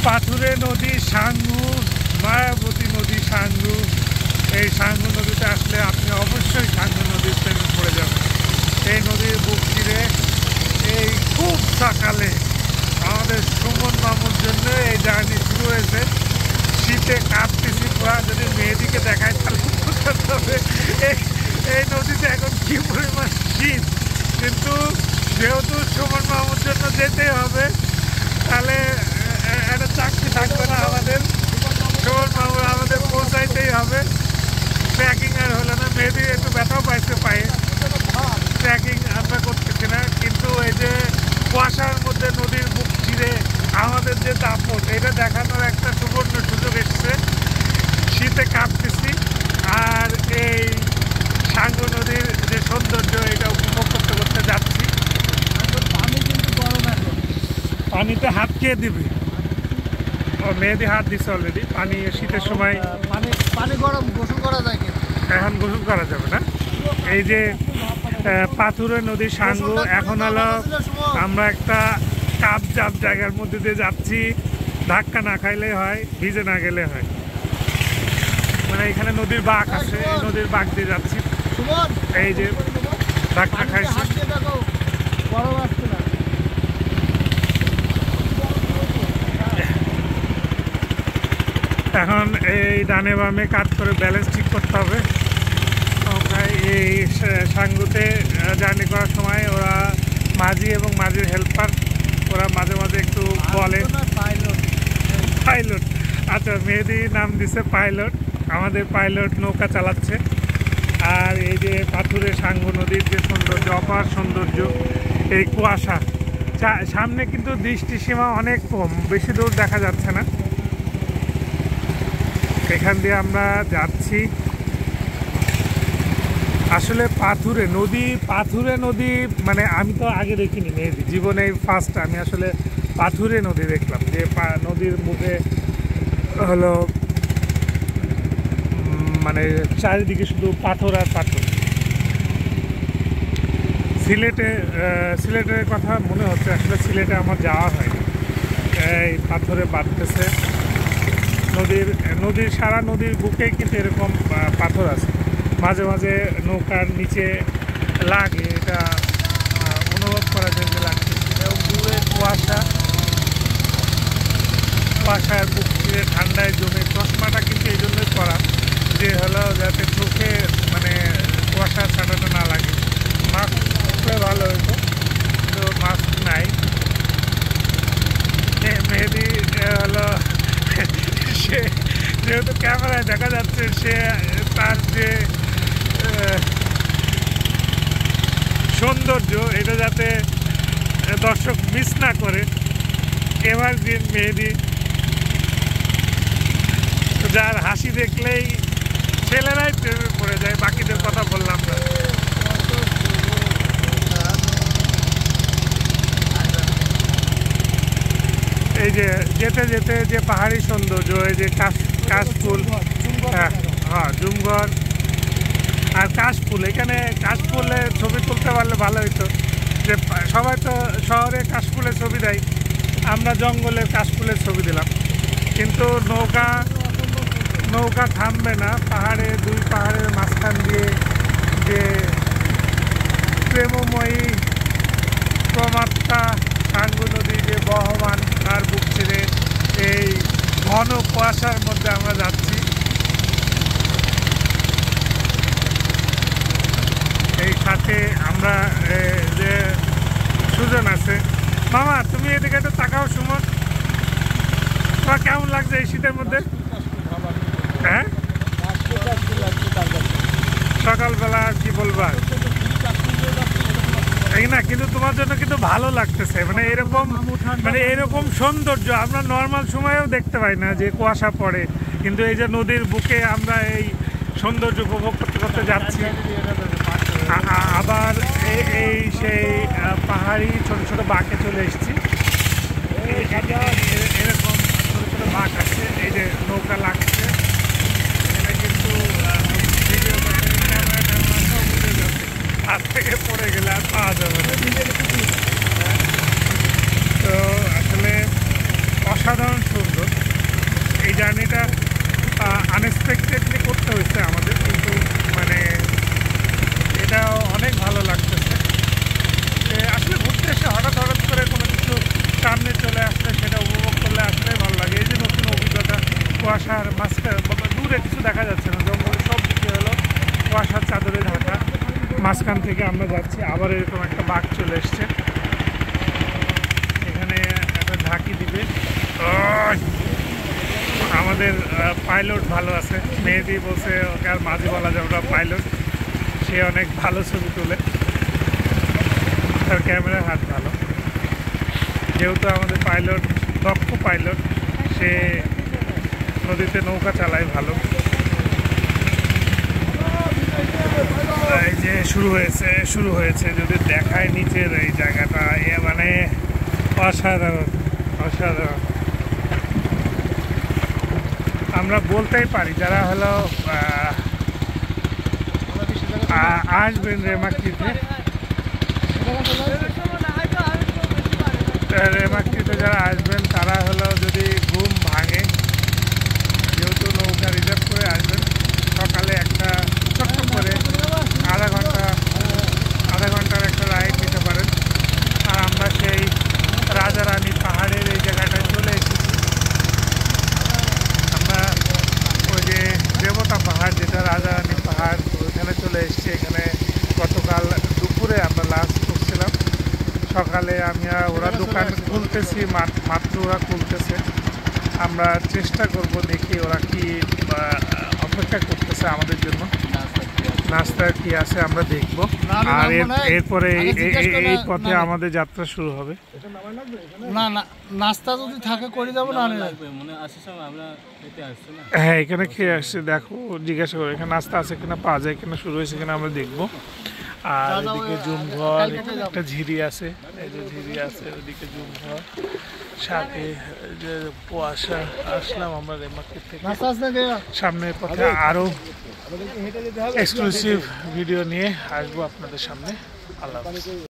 পাথুরে নদী, সাঙ্গু, মায়াবতী নদী সাঙ্গু। এই সাঙ্গু নদীতে আসলে আপনি অবশ্যই সাঙ্গু নদীর প্রেমে পড়ে যাবেন। এই নদীর বুক চিরে এই খুব সকালে আমাদের সুমন মামুর জন্য এই জার্নি শুরু হয়েছে। শীতে কাঁপতেছি পুরা, যদি মেয়েদিকে দেখায় তাহলে বুঝতে হবে এই নদীতে এখন কী পরিমাণ শীত। কিন্তু যেহেতু সুমন মামুর জন্য যেতেই হবে, তাহলে একটা চাকরি থাকবে না আমাদের। সুমন মামুর আমাদের পৌঁছাইতেই হবে। ট্রেকিং আর হলো না, মেয়েদের একটু ব্যথাও পাইছে পায়ে, ট্রেকিং আমরা করতেছি না। কিন্তু এই যে কুয়াশার মধ্যে নদীর বুক চিরে আমাদের যে দাপট, এটা দেখানোর একটা সুবর্ণ সুযোগ এসছে। শীতে কাঁপতেছি আর এই সাঙ্গু নদীর যে সৌন্দর্য, এটা উপভোগ করতে করতে যাচ্ছি। পানি কিন্তু গরম এখন, পানিতে হাত খেয়ে দিবি। ও মেহেদি হাত দিচ্ছে অলরেডি। পানি শীতের সময় পানি গরম, গোসল করা যায় কিন্তু এখন গোসল করা যাবে না। এই যে পাথুরে নদী সাঙ্গু, এখন হলো আমরা একটা কাপ চাপ জায়গার মধ্যে দিয়ে যাচ্ছি। ধাক্কা না খাইলেই হয়, ভিজে না গেলে হয়। মানে এখানে নদীর বাঁক আছে, এই নদীর বাঁক দিয়ে যাচ্ছি। এই যে ধাক্কা খাইছি। গরম আসছে না। এখন এই ডানে বামে কাজ করে ব্যালেন্স ঠিক করতে হবে। এই সাঙ্গুতে জার্নি করার সময় ওরা মাঝি এবং মাঝির হেল্পার, ওরা মাঝে মাঝে একটু বলে পাইলট। আচ্ছা, মেহেদি নাম দিছে পাইলট। আমাদের পাইলট নৌকা চালাচ্ছে। আর এই যে পাথুরে সাঙ্গু নদীর যে সৌন্দর্য, অপার সৌন্দর্য, এই কুয়াশা, সামনে কিন্তু দৃষ্টিসীমা অনেক কম, বেশি দূর দেখা যাচ্ছে না। এখান দিয়ে আমরা যাচ্ছি। আসলে পাথুরে নদী মানে আমি তো আগে দেখিনি মেহেদি, জীবনে ফার্স্ট আমি আসলে পাথুরে নদী দেখলাম। যে নদীর মুখে হলো চারিদিকে শুধু পাথর আর পাথর। সিলেটের কথা মনে হচ্ছে, আসলে সিলেটে আমার যাওয়া হয়। এই পাথরে বাঁধতেছে নদীর সারা নদীর বুকেই কিন্তু এরকম পাথর আছে। মাঝে মাঝে নৌকার নিচে লাগে, এটা অনুভব করা যায় যে লাগতেছে। এবং দূরে কুয়াশার বুক চিরে ঠান্ডায় জমে, চশমাটা কিন্তু এই জন্যই করা যে হলো যাতে চোখে কুয়াশা ছাড়াটা না লাগে। মাস্ক ভালো হইতো, কিন্তু মাস্ক নাই। মেহেদি হলো সে যেহেতু ক্যামেরায় দেখা যাচ্ছে, সে তার যে সৌন্দর্য, এটা যাতে দর্শক মিস না করে, এভারগ্রিন মেহেদি, যার হাসি দেখলেই ছেলেরাই প্রেমে পড়ে যায়। বাকিদের কথা বললাম না। এই যে যেতে যেতে যে পাহাড়ি সৌন্দর্য, এই যে কাশফুল, হ্যাঁ জুমঘর আর কাশফুল, এখানে কাশফুলে ছবি তুলতে পারলে ভালো হইতো। যে সবাই তো শহরে কাশফুলের ছবি দেয়, আমরা জঙ্গলের কাশফুলের ছবি দিলাম। কিন্তু নৌকা থামবে না। দুই পাহাড়ের মাঝখান দিয়ে যে প্রেমময়ী প্রমাত্রা সাঙ্গু নদী যে বহমান, তার বুক ছেড়ে এই ঘন কুয়াশার মধ্যে আমরা যাচ্ছি। এই সাথে আমরা যে সুজন আছে, মামা তুমি এদিকে একটু তাকাও। সুমন, তোমার কেমন লাগছে এই শীতের মধ্যে? হ্যাঁ, সকালবেলা কি বলবা না, কিন্তু তোমার জন্য কিন্তু ভালো লাগতেছে। এরকম সৌন্দর্য আমরা নর্মাল সময়েও দেখতে পাই না, যে কুয়াশা পড়ে। কিন্তু এই যে নদীর বুকে আমরা এই সৌন্দর্য উপভোগ করতে করতে যাচ্ছি। আবার সেই পাহাড়ি ছোট ছোট বাঁকে চলে এসেছি। এরকম ছোট ছোট বাঁক আছে, এই যে নৌকা লাগছে। এটা কিন্তু ভিডিও ক্যামেরা সব উঠে যাচ্ছে, হাত থেকে পড়ে গেলে আর পাওয়া যাবে না। তো আসলে অসাধারণ সুন্দর। কুয়াশার মাঝখানে দূরে কিছু দেখা যাচ্ছে না, জঙ্গলের সব দিকে হলো কুয়াশার চাদরে ঢাকা। মাঝখান থেকে আমরা যাচ্ছি, আবার এরকম একটা বাঘ চলে এসছে, এখানে একটা ঝাঁকি দিবে। আমাদের পাইলট ভালো আছে, মেহেদি বলছে ওকে আর মাঝে বলা যাবে না, পাইলট সে অনেক ভালো ছবি তোলে, তার ক্যামেরার হাত ভালো। যেহেতু আমাদের পাইলট দক্ষ পাইলট, সে নদীতে নৌকা চালায় ভালো। এই যে শুরু হয়েছে যদি দেখায় নিচের এই জায়গাটা, মানে অসাধারণ অসাধারণ। আমরা বলতেই পারি যারা হলো আসবেন রেমাক্রিতে, রেমাক্রিতে যারা আসবেন তারা হলো যদি ঘুম ভাঙে, যেহেতু নৌকা রিজার্ভ করে আসবেন, সকালে একটা ছোট্ট করে আধা ঘন্টার একটা রাইড নিতে পারেন। আর আমরা সেই রাজারানী পাহাড়ের এই জায়গাটায় চলে এসেছি। আমরা ওই যে দেবতা পাহাড়, যেটা রাজারানী পাহাড়, ওইখানে চলে এসেছি। এখানে গতকাল দুপুরে আমরা লাঞ্চ করছিলাম, সকালে ওরা দোকান খুলতেছি, মাত্র ওরা খুলতেছে। আমরা চেষ্টা করব, দেখি ওরা কি অপেক্ষা করতেছে আমাদের জন্য, নাস্তা কি আছে আমরা দেখবো। আর এরপরে এই পথে আমাদের যাত্রা শুরু হবে। না না, নাস্তা যদি থাকে করে যাবো, না হ্যাঁ, এখানে খেয়ে আসছে, দেখো জিজ্ঞাসা করো এখানে নাস্তা আছে কিনা, পাওয়া যায় কিনা, শুরু হয়েছে কিনা আমরা দেখবো। আর এদিকে জুমঘর, একটা ঝিরি আছে, এই যে ঝিরি আছে, ওইদিকে জুমঘর, সাথে যে কুয়াশা। আসলাম আমরা রেমাক্রিট থেকে, সামনের পথে আরো এক্সক্লুসিভ ভিডিও নিয়ে আসবো আপনাদের সামনে। আল্লাহ হাফেজ।